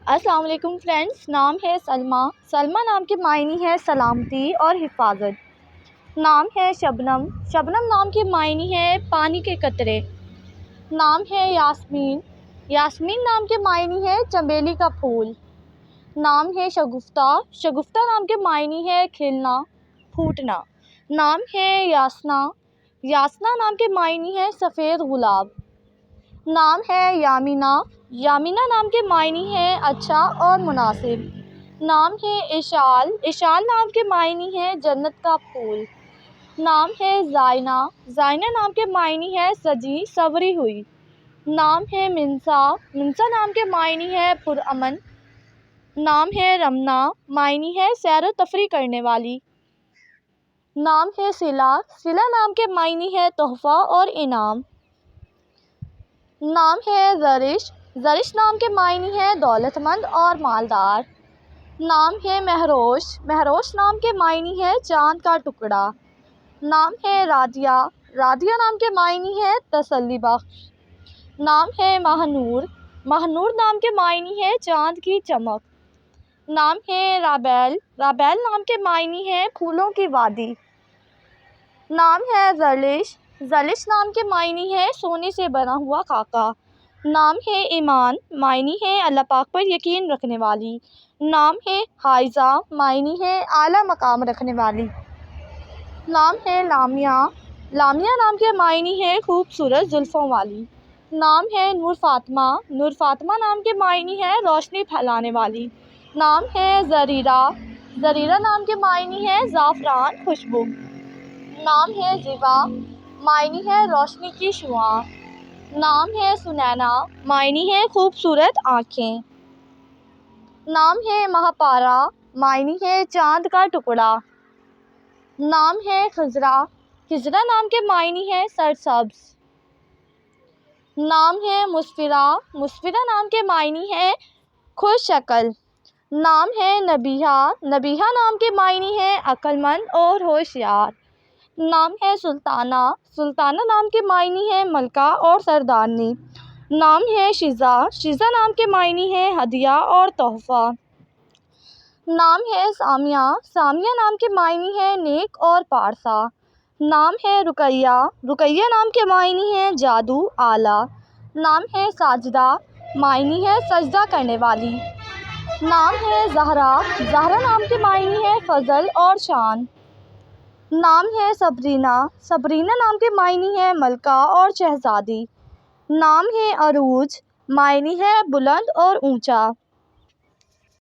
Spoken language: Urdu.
السلام علیکم فرینڈس، نام ہے سلمیٰ۔ سلمیٰ نام کے معنی ہے سلامتی اور حفاظت۔ نام ہے شبنم۔ شبنم نام کے معنی ہے پانی کے قطرے۔ نام ہے یاسمین۔ یاسمین نام کے معنی ہے چنبیلی کا پھول۔ نام ہے شگفتہ۔ شگفتہ نام کے معنی ہے کھلنا، پھوٹنا۔ نام ہے یاسنا۔ یاسنا نام کے معنی ہے سفید گلاب۔ نام ہے یامینہ۔ یامینہ نام کے معنی ہے اچھا اور مناسب۔ نام ہے اشال۔ اشال نام کے معنی ہے جنت کا پھول۔ نام ہے زائنہ۔ زائنہ نام کے معنی ہے سجی سنوری ہوئی۔ نام ہے منسا۔ منسا نام کے معنی ہے پرامن۔ نام ہے رمنا۔ معنی ہے سیر و تفریح کرنے والی۔ نام ہے صلہ۔ صلہ نام کے معنی ہے تحفہ اور انعام۔ نام ہے زرش۔ زرش نام کے معنی ہے دولت مند اور مالدار۔ نام ہے مہروش۔ مہروش نام کے معنی ہے چاند کا ٹکڑا۔ نام ہے رادیہ۔ رادیہ نام کے معنی ہے تسلی بخش۔ نام ہے ماہ نور۔ ماہ نور نام کے معنی ہے چاند کی چمک۔ نام ہے رابیل۔ رابیل نام کے معنی ہے پھولوں کی وادی۔ نام ہے زرلش۔ زرلش نام کے معنی ہے سونے سے بنا ہوا خاکہ۔ نام ہے ایمان۔ معنی ہے اللہ پاک پر یقین رکھنے والی۔ نام ہے حائزہ۔ معنی ہے اعلیٰ مقام رکھنے والی۔ نام ہے لامیا۔ لامیا نام کے معنی ہے خوبصورت زلفوں والی۔ نام ہے نور فاطمہ۔ نور فاطمہ نام کے معنی ہے روشنی پھیلانے والی۔ نام ہے زریرہ۔ زریرہ نام کے معنی ہے زعفران خوشبو۔ نام ہے زیبا۔ معنی ہے روشنی کی شعاع۔ نام ہے سنینا۔ معنی ہے خوبصورت آنکھیں۔ نام ہے مہاپارہ۔ معنی ہے چاند کا ٹکڑا۔ نام ہے خضرا۔ خضرا نام کے معنی ہے سرسبز۔ نام ہے مسفرہ۔ مسفرہ نام کے معنی ہے خوش شکل۔ نام ہے نبیہہ۔ نبیہہ نام کے معنی ہے عقل مند اور ہوشیار۔ نام ہے سلطانہ۔ سلطانہ نام کے معنی ہے ملکہ اور سردارنی۔ نام ہے شیزہ۔ شیزہ نام کے معنی ہے ہدیہ اور تحفہ۔ نام ہے سامیہ۔ سامیہ نام کے معنی ہے نیک اور پارسا۔ نام ہے رقیہ۔ رقیہ نام کے معنی ہے جادو آلہ۔ نام ہے ساجدہ۔ معنی ہے سجدہ کرنے والی۔ نام ہے زہرا۔ زہرا نام کے معنی ہے فضل اور شان۔ نام ہے صبرینہ۔ صبرینہ نام کے معنی ہے ملکہ اور شہزادی۔ نام ہے عروج۔ معنی ہے بلند اور اونچا۔